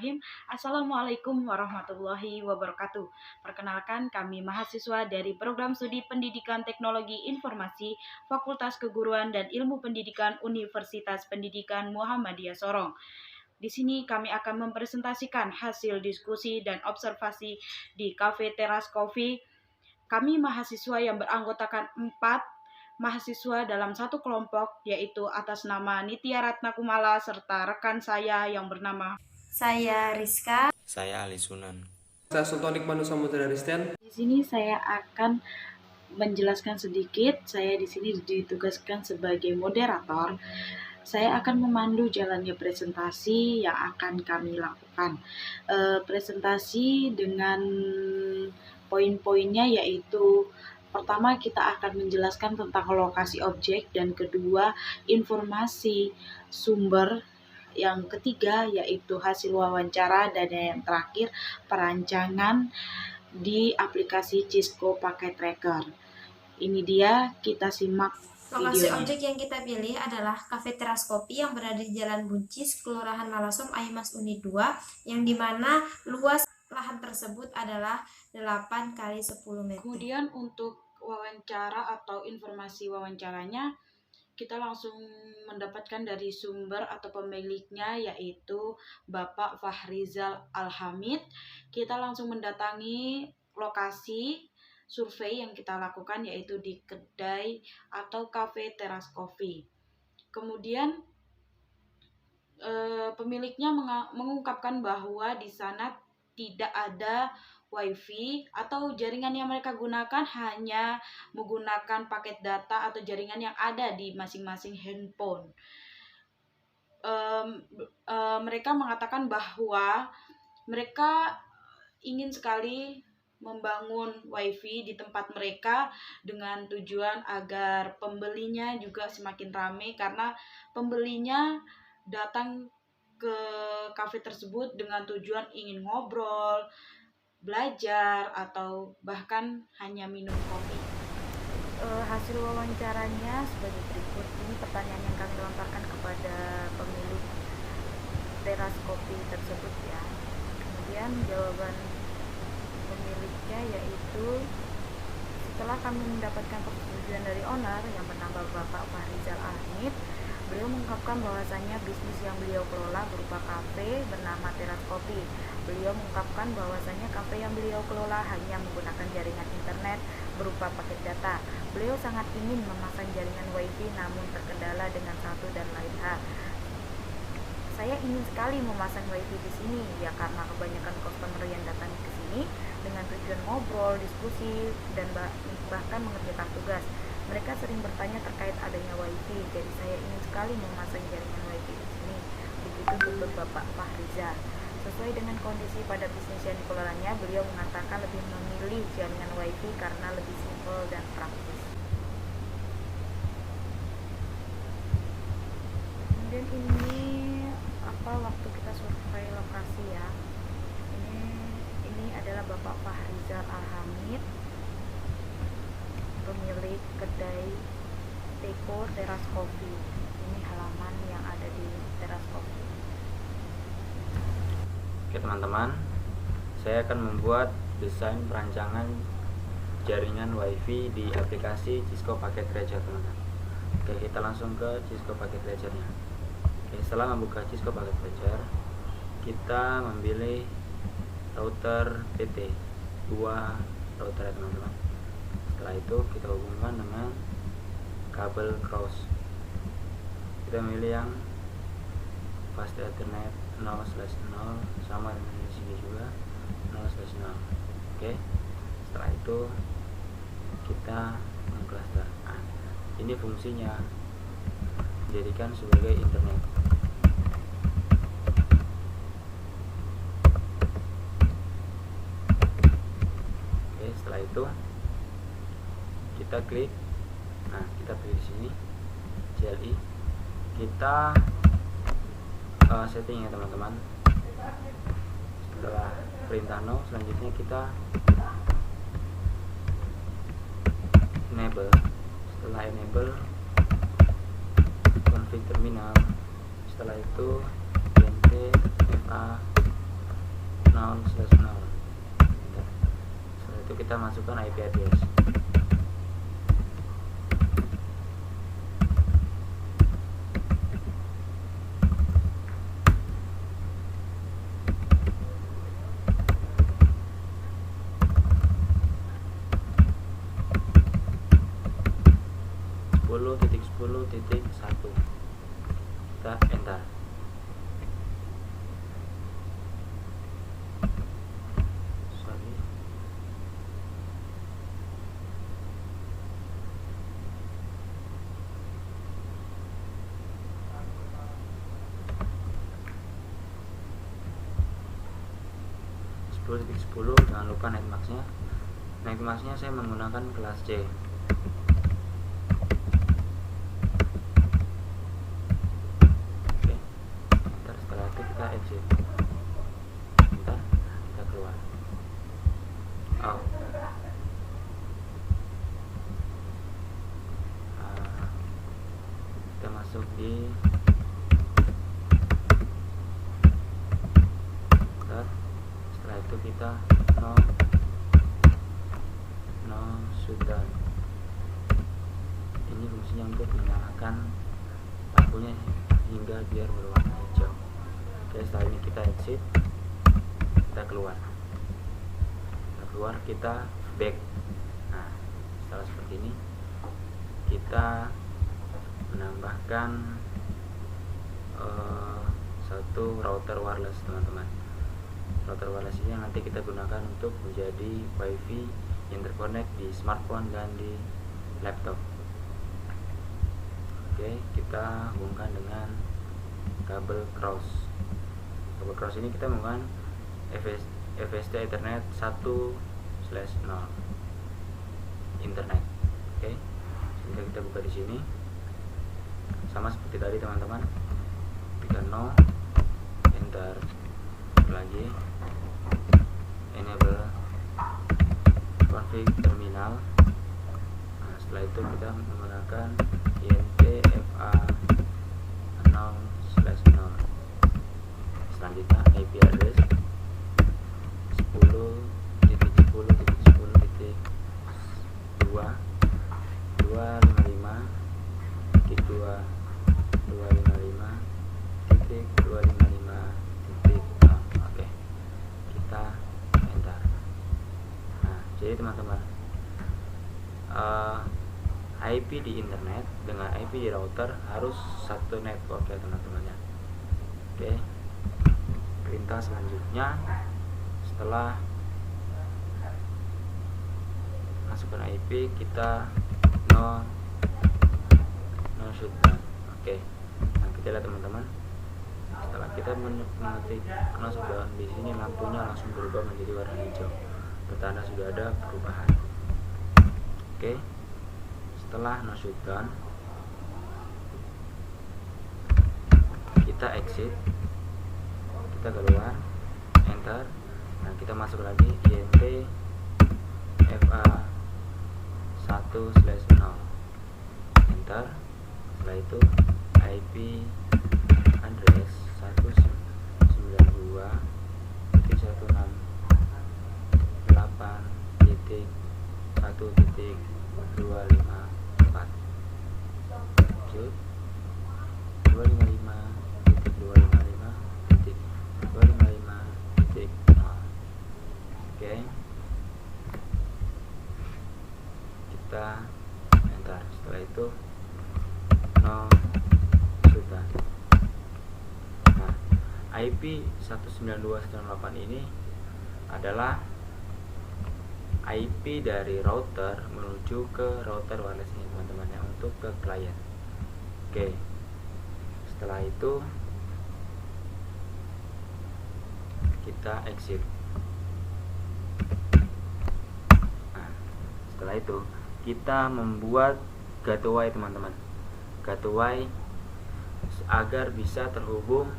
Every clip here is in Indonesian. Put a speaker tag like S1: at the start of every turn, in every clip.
S1: Bismillahirrahmanirrahim. Assalamualaikum warahmatullahi wabarakatuh. Perkenalkan, kami mahasiswa dari Program Studi Pendidikan Teknologi Informasi Fakultas Keguruan dan Ilmu Pendidikan Universitas Pendidikan Muhammadiyah Sorong. Di sini kami akan mempresentasikan hasil diskusi dan observasi di Cafe Teras Coffee. Kami mahasiswa yang beranggotakan 4 mahasiswa dalam satu kelompok, yaitu atas nama Nitya Ratna Kumala serta rekan saya yang bernama
S2: saya Rizka.
S3: Saya Ali Sunan.
S4: Saya Sultanik Manu Samudra Risten.
S1: Di sini saya akan menjelaskan sedikit. Saya di sini ditugaskan sebagai moderator. Saya akan memandu jalannya presentasi yang akan kami lakukan. Presentasi dengan poin-poinnya yaitu pertama kita akan menjelaskan tentang lokasi objek, dan kedua informasi sumber, yang ketiga yaitu hasil wawancara, dan yang terakhir perancangan di aplikasi Cisco Packet Tracker. Ini dia, kita simak
S2: Lokasi
S1: videonya.
S2: objek yang kita pilih adalah Cafe Teras Kopi yang berada di Jalan Buncis, Kelurahan Malasom, Aimas Unit 2, yang dimana luas lahan tersebut adalah 8 kali 10 meter.
S1: Kemudian untuk wawancara atau informasi wawancaranya, kita langsung mendapatkan dari sumber atau pemiliknya, yaitu Bapak Fahrizal Alhamid. Kita langsung mendatangi lokasi survei yang kita lakukan, yaitu di kedai atau Cafe Teras Coffee. Kemudian pemiliknya mengungkapkan bahwa di sana tidak ada wifi atau jaringan yang mereka gunakan hanya menggunakan paket data atau jaringan yang ada di masing-masing handphone. Mereka mengatakan bahwa mereka ingin sekali membangun wifi di tempat mereka dengan tujuan agar pembelinya juga semakin ramai, karena pembelinya datang ke kafe tersebut dengan tujuan ingin ngobrol, belajar, atau bahkan hanya minum kopi.
S5: Hasil wawancaranya sebagai berikut. Ini pertanyaan yang kami lontarkan kepada pemilik teras kopi tersebut ya. Kemudian jawaban pemiliknya yaitu, setelah kami mendapatkan persetujuan dari owner yang bernama Bapak Fahrizal Alhamid, beliau mengungkapkan bahwasannya bisnis yang beliau kelola berupa kafe bernama Teras Kopi. Beliau mengungkapkan bahwasannya kafe yang beliau kelola hanya menggunakan jaringan internet berupa paket data. Beliau sangat ingin memasang jaringan wifi, namun terkendala dengan satu dan lain hal. Saya ingin sekali memasang wifi di sini ya, karena kebanyakan customer yang datang ke sini dengan tujuan ngobrol, diskusi, dan bahkan mengerjakan tugas. Mereka sering bertanya terkait adanya wifi, jadi saya ingin sekali memasang jaringan wifi di sini. Begitu tutur Bapak Fahrizal. Sesuai dengan kondisi pada bisnis yang dikelolanya, beliau mengatakan lebih memilih jaringan wifi karena lebih simpel dan praktis. Kemudian ini waktu kita survei lokasi ya. Ini adalah Bapak Fahrizal Alhamid, pemilik kedai Teko Teras Coffee. Ini halaman yang ada di Teras Coffee.
S3: Oke teman-teman, saya akan membuat desain perancangan jaringan wifi di aplikasi Cisco Packet Tracker teman-teman. Oke, kita langsung ke Cisco Packet Tracker-nya. Oke, setelah membuka Cisco Packet Tracker, kita memilih router PT 2 router ya teman-teman. Setelah itu kita hubungkan dengan kabel cross. Kita memilih yang fast ethernet 0/0, sama dengan di sini juga 0/0. Oke. Setelah itu kita mengklasterkan. Ini fungsinya dijadikan sebagai internet. Oke, setelah itu kita klik. Nah, kita pilih di sini CLI. Kita setting ya teman-teman. Setelah perintah no, selanjutnya kita enable. Setelah enable, config terminal. Setelah itu int fa 0/0. Setelah itu kita masukkan IP address. Kita enter. Sorry. .10.10, jangan lupa netmasknya. Netmasknya saya menggunakan kelas C. Exit. Bentar, kita keluar. Kita masuk di bentar. Setelah itu kita no shutdown. Ini fungsinya untuk menyalakan lampunya hingga biar berwarna hijau. Oke, setelah ini kita exit, kita keluar, kita back. Nah, setelah seperti ini kita menambahkan satu router wireless, teman-teman. Router wireless ini nanti kita gunakan untuk menjadi wifi yang terkonek di smartphone dan di laptop. Oke, kita hubungkan dengan kabel cross. Kabel cross ini kita menggunakan FST Ethernet 1/0 internet. Oke, sehingga kita buka di sini sama seperti tadi, teman-teman. Ketika no, enter lagi, enable config terminal. Nah, setelah itu kita menggunakan INTFA 0/0. Selanjutnya IP address 10.10.10.255.255.255.0. Oke, kita enter. Nah, jadi teman-teman, IP di internet dengan IP di router harus satu network ya, teman-teman ya. Oke, perintah selanjutnya setelah masukkan IP, kita no shutdown. Oke, nah kita lihat, teman-teman, setelah kita mengetik no shutdown, di sini lampunya langsung berubah menjadi warna hijau, bertanda sudah ada perubahan. Oke, setelah no shutdown kita exit, kita keluar, enter. Nah, kita masuk lagi INT FA 1/0, enter. Setelah itu IP address 192.168.1.254. 255.255.255.0. Oke, kita enter. Setelah itu no sudah. Nah, IP 192.168 ini adalah IP dari router menuju ke router wireless ini, teman-teman ya, untuk ke klien. Oke, setelah itu kita exit. Nah, setelah itu kita membuat gateway, teman-teman, gateway agar bisa terhubung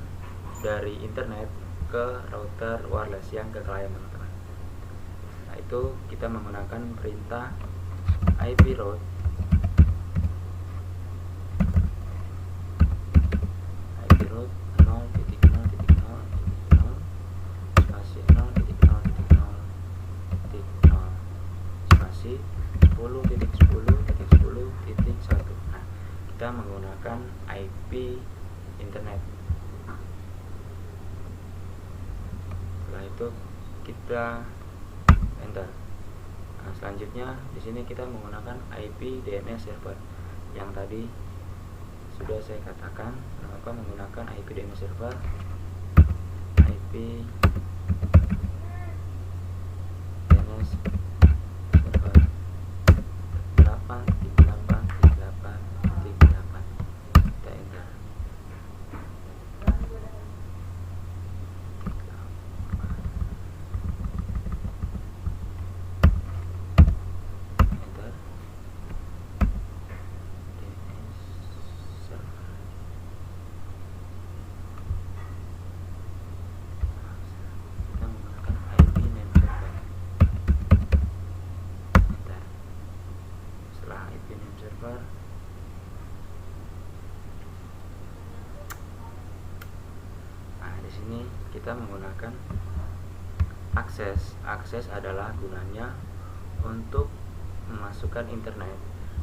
S3: dari internet ke router wireless yang ke klien, teman-teman. Nah, itu kita menggunakan perintah IP route spasi 0 versi 10.10.10.1. Nah, kita menggunakan IP internet. Setelah itu kita enter. Nah, selanjutnya di sini kita menggunakan IP DNS server yang tadi sudah saya katakan. Maka menggunakan IP DNS server, IP DNS server 8.8.8.8. Kita enter. Nah, di sini kita menggunakan akses. Akses adalah gunanya untuk memasukkan internet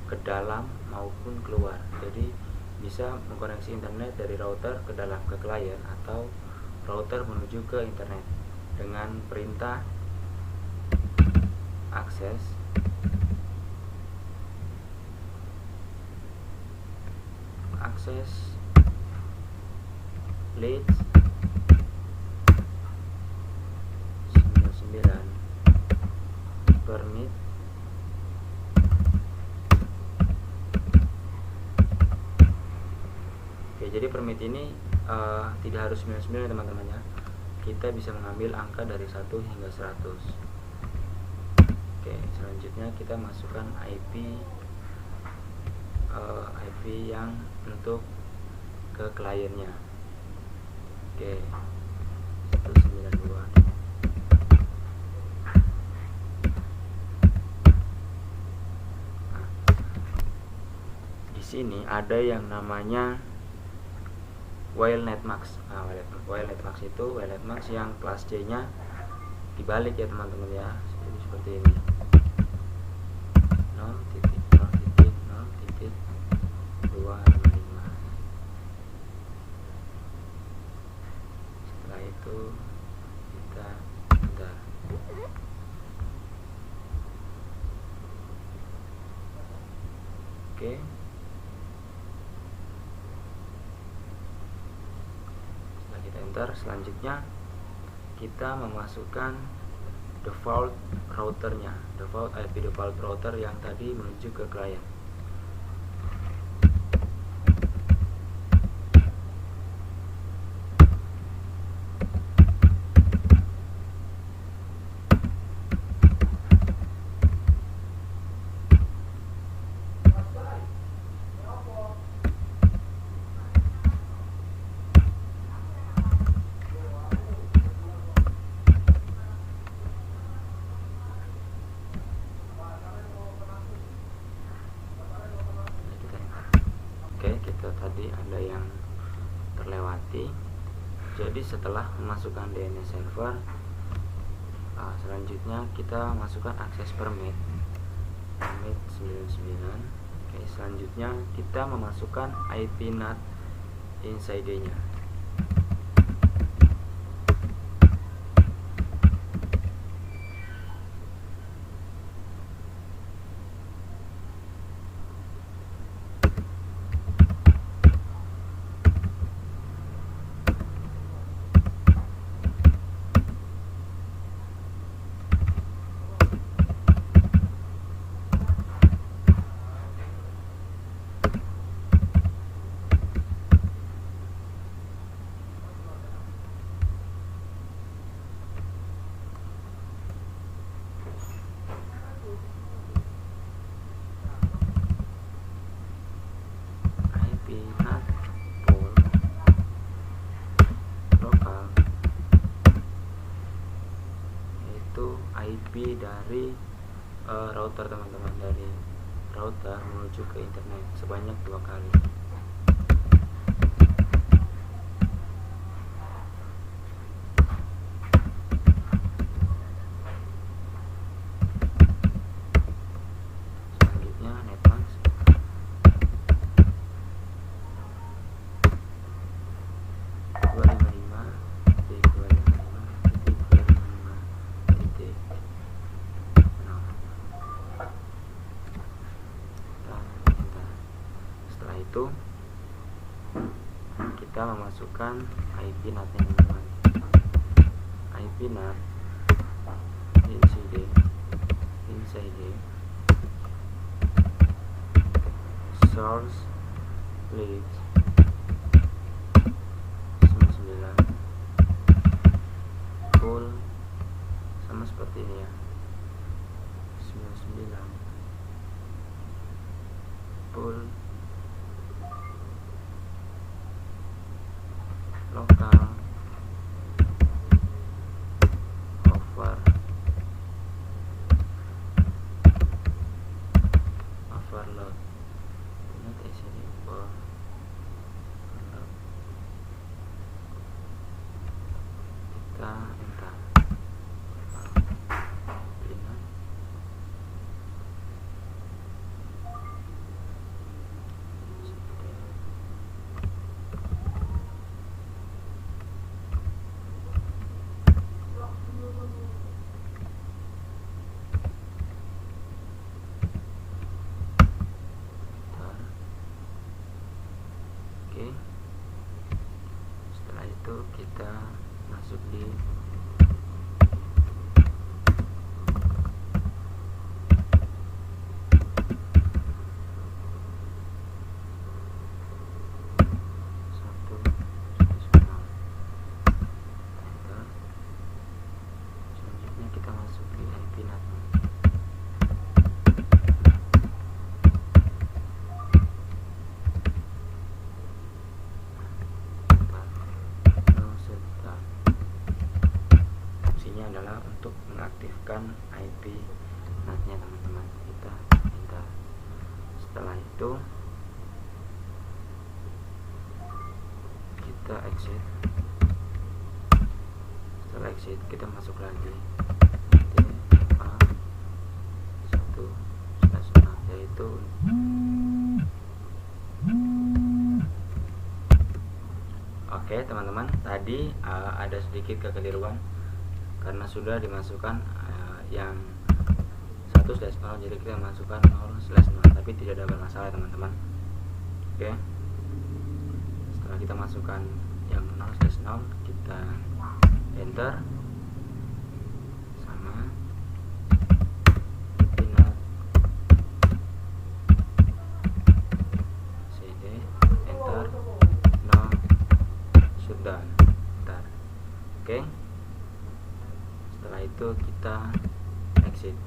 S3: ke dalam maupun keluar. Jadi bisa mengkoneksi internet dari router ke dalam ke klien atau router menuju ke internet dengan perintah akses leads 99 permit jadi permit ini tidak harus 99 teman-teman ya. Kita bisa mengambil angka dari 1 hingga 100. Oke, selanjutnya kita masukkan IP yang untuk ke kliennya. Oke, 192. Nah, di sini ada yang namanya WireNetMax. Nah, WireNetMax itu WireNetMax yang kelas C nya dibalik ya teman-teman ya, seperti ini 0.0.0.255. Setelah itu kita enter. Oke, selanjutnya kita memasukkan default routernya, default IP default router yang tadi menuju ke klien. Tadi ada yang terlewati. Jadi setelah memasukkan DNS server, selanjutnya kita masukkan akses permit 99. Oke, selanjutnya kita memasukkan IP NAT inside-nya. IP dari router teman-teman, dari router menuju ke internet sebanyak 2 kali. itu kita memasukkan IP NAT nya teman-teman. IP NAT inside source leads 99 full, sama seperti ini ya, 99 full lokal overload not actually overload. Kita enter pilih Oke, setelah itu kita masuk di satu enter. Selanjutnya kita masuk di IP NAT. Fungsinya adalah untuk mengaktifkan IP NAT nya teman-teman. Kita enter. Setelah itu kita exit. Setelah exit kita masuk lagi DA1/6 yaitu oke teman-teman, tadi ada sedikit kekeliruan karena sudah dimasukkan yang 1/0, jadi kita masukkan 0/0, tapi tidak ada bermasalah teman-teman. Oke, setelah kita masukkan yang 0/0 kita enter, sama pinat cd enter, no shutdown enter. Oke, setelah itu kita exit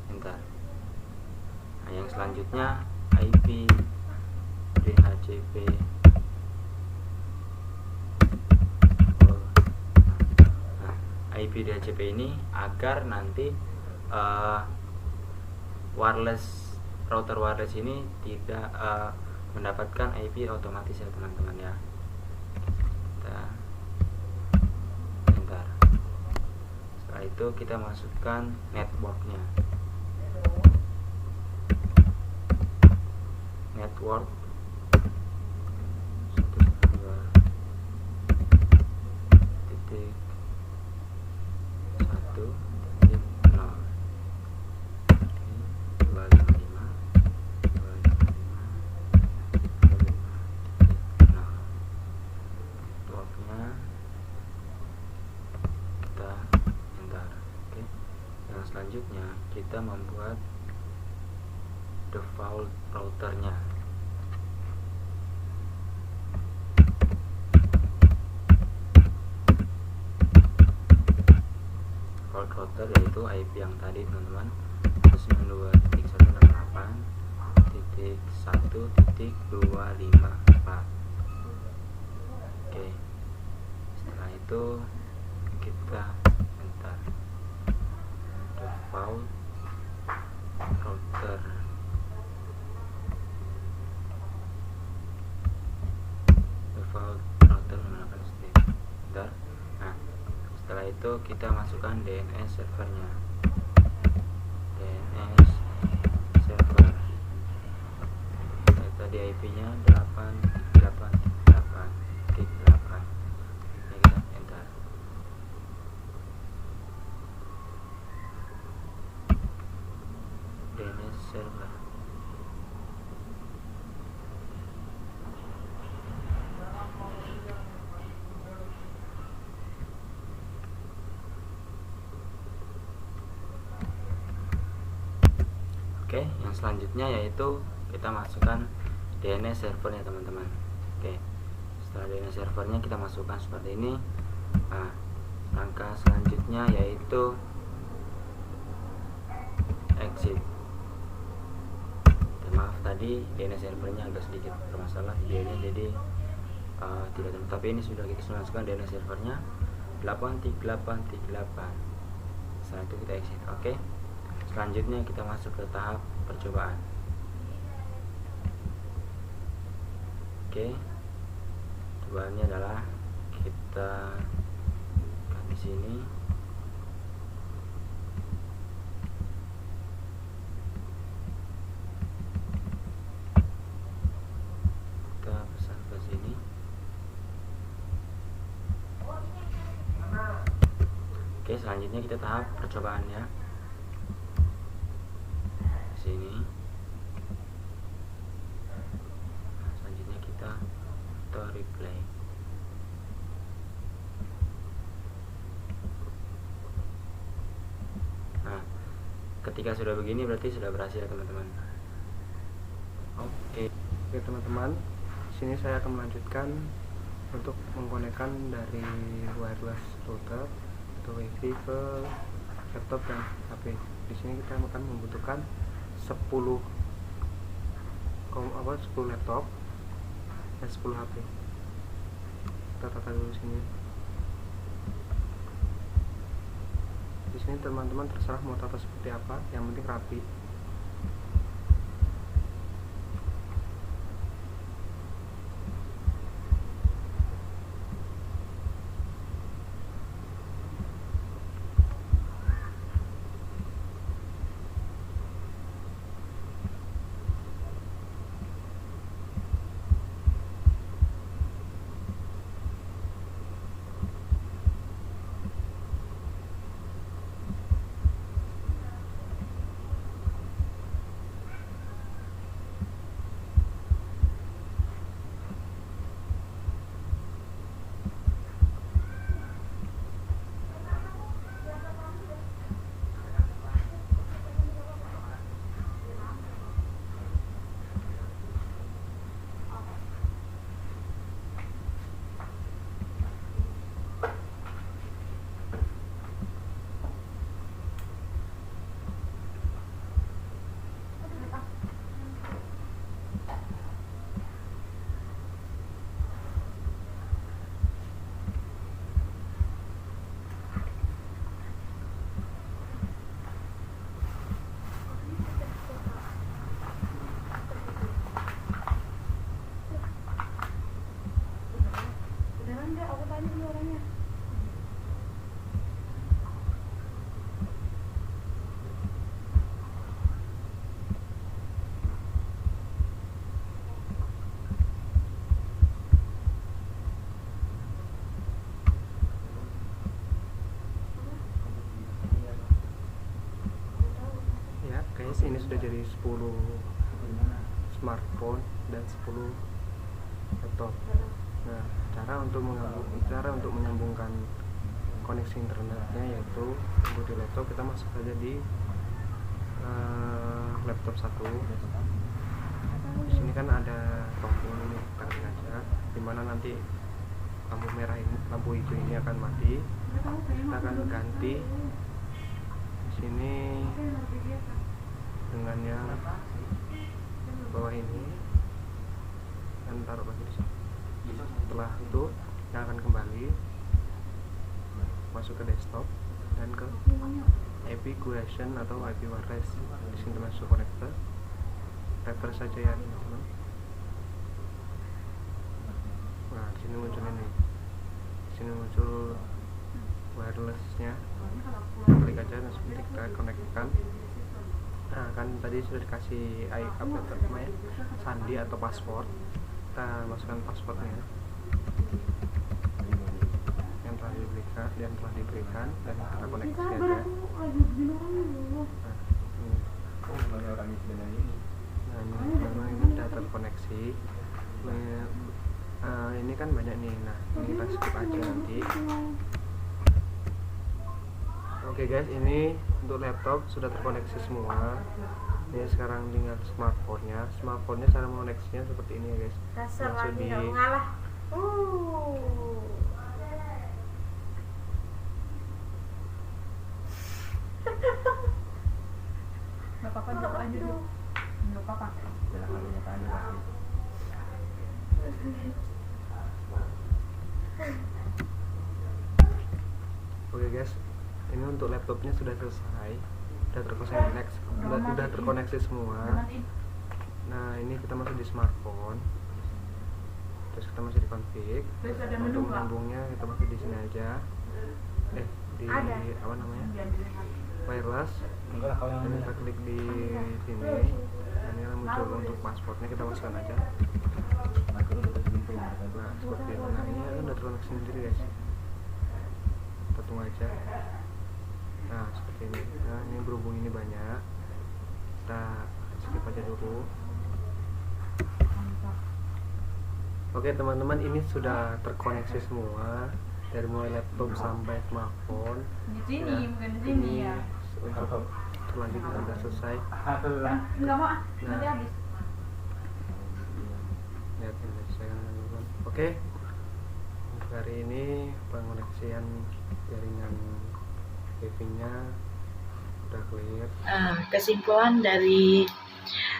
S3: enter. Nah, yang selanjutnya IP DHCP IP DHCP ini agar nanti router wireless ini tidak mendapatkan IP otomatis ya teman-teman ya. Kita enter. Setelah itu kita masukkan networknya. Network 1.2.5.2.5.2.5. Selanjutnya kita membuat default routernya. Default router yaitu IP yang tadi teman-teman, 92.168.1.254. Oke, setelah itu kita enter default router. Default router menggunakan standar. Nah, setelah itu kita masukkan DNS servernya. DNS server. Tadi IP-nya 8.8.8. Ini kita enter. DNS server. Oke, yang selanjutnya yaitu kita masukkan DNS servernya teman-teman. Oke, setelah DNS servernya kita masukkan seperti ini. Nah, langkah selanjutnya yaitu exit. Maaf tadi DNS servernya agak sedikit bermasalah videonya, jadi tidak tentu, tapi ini sudah kita masukkan DNS servernya 8388. Setelah itu kita exit. Oke, selanjutnya kita masuk ke tahap percobaan. Oke, cobaannya adalah kita di sini. Kita pesan ke sini. Oke, selanjutnya kita tahap percobaannya. Di sini. Nah, selanjutnya kita replay. Nah, ketika sudah begini berarti sudah berhasil teman-teman. Oke
S4: teman-teman, sini saya akan melanjutkan untuk mengkonekkan dari wireless router atau wifi ke laptop dan HP. Di sini kita akan membutuhkan 10 laptop dan 10 HP. Kita tata dulu sini. Di sini teman-teman terserah mau tata seperti apa, yang penting rapi. Guys, ini sudah jadi 10 smartphone dan 10 laptop. Nah, cara untuk menyambungkan koneksi internetnya yaitu untuk di laptop kita masuk saja di laptop 1. Di sini kan ada tombol ini, kita ketik aja, dimana nanti lampu hijau ini akan mati. Kita akan ganti di sini dengan yang bawah ini dan taruh lagi di sini. Setelah itu yang akan kembali masuk ke desktop dan ke IP Curation atau IP wireless. Di sini masuk konektor, refresh saja ya teman-teman. Nah, di sini muncul ini, di sini muncul wirelessnya. Klik aja, langsung kita konekkan. Nah, kan tadi sudah dikasih sandi atau password. Kita masukkan passwordnya yang telah diberikan dan kita koneksi aja. Nah, ini sudah terkoneksi. Ini kan banyak nih. Nah, ini kita skip aja nanti. Oke guys, ini untuk laptop sudah terkoneksi semua. Ini sekarang tinggal smartphone-nya. Smartphone-nya cara mengoneksinya seperti ini ya guys.
S2: Dasar
S4: Langsung
S2: lagi
S4: di-
S2: nggak mengalah.
S5: Nggak apa-apa, lanjut dulu. Nggak apa-apa.
S4: Oke guys, ini untuk laptopnya sudah selesai, udah terkoneksi semua. Nah ini kita masuk di smartphone, terus kita masuk di config. Untuk menyambungnya kita masuk di sini aja, di apa namanya, wireless. Dan kita klik di sini. Nah, ini muncul untuk passwordnya, kita masukkan aja. Nah seperti ini. Nah ini udah terkoneksi sendiri guys. Kita tunggu aja. Nah seperti ini. Nah ini berhubung ini banyak, kita skip aja dulu. Oke teman-teman, ini sudah terkoneksi semua dari mulai laptop sampai smartphone.
S5: Di sini, bukan di sini ya.
S4: Untuk selanjutnya sudah selesai.
S5: Nggak mau, nanti
S4: Nah,
S5: habis.
S4: lihat ini saya teman-teman. Oke, untuk hari ini pengoneksian jaringan wifi-nya udah clear.
S1: Kesimpulan dari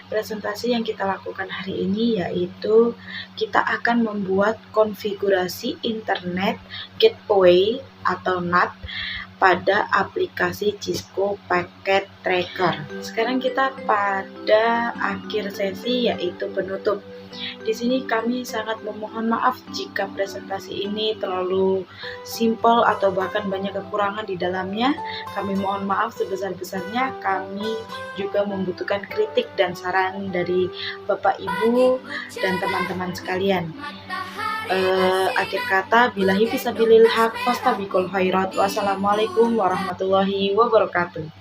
S1: presentasi yang kita lakukan hari ini yaitu kita akan membuat konfigurasi internet gateway atau NAT pada aplikasi Cisco Packet Tracker. Sekarang kita pada akhir sesi yaitu penutup. Di sini kami sangat memohon maaf jika presentasi ini terlalu simpel atau bahkan banyak kekurangan di dalamnya. Kami mohon maaf sebesar-besarnya. Kami juga membutuhkan kritik dan saran dari Bapak Ibu dan teman-teman sekalian. Akhir kata, billahi fisabilil haq, fastabiqul khairat. Wassalamualaikum warahmatullahi wabarakatuh.